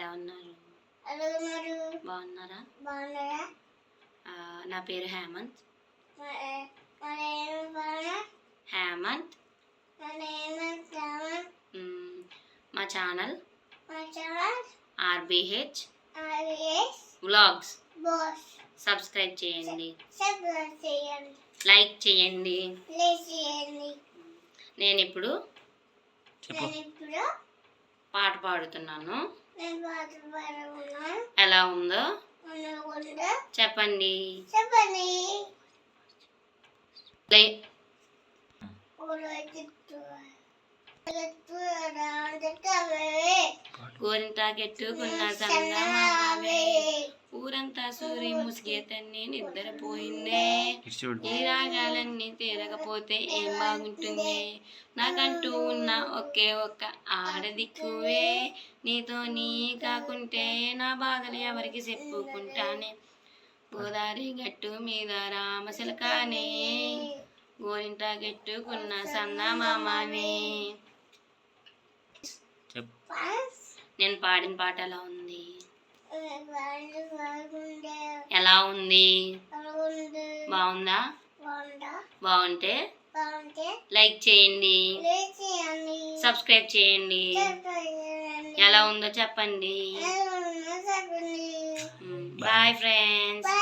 ఎలా ఉన్నారు? బాగున్నారా? నా పేరు హేమంత్. మా ఛానల్ ఆర్బిహెచ్ వ్లాగ్స్. సబ్స్క్రైబ్ చేయండి, లైక్ చేయండి. నేను ఇప్పుడు పాట పాడుతున్నాను. ఎలా ఉందో చెప్పండి. గోరింటాకెట్టుకున్న సంగమావే, ఊరంతా సూరి ముసిగేతన్ని నిద్రపోయిందే. ఈ రాగాలన్నీ తీరకపోతే ఏం బాగుంటుంది? నాకంటూ ఉన్న ఒకే ఒక్క ఆడదిక్కువే, నీతో నీ కాకుంటే నా బాధలు ఎవరికి చెప్పుకుంటానే. గోదావరి గట్టు మీద రామశిలకానే, గోరింటాకెట్టుకున్న సంగమామానే. నేను పాడిన పాట ఎలా ఉంది? ఎలా ఉంది? బాగుందా? బాగుంటే లైక్ చేయండి, సబ్స్క్రైబ్ చేయండి. ఎలా ఉందో చెప్పండి. Bye friends.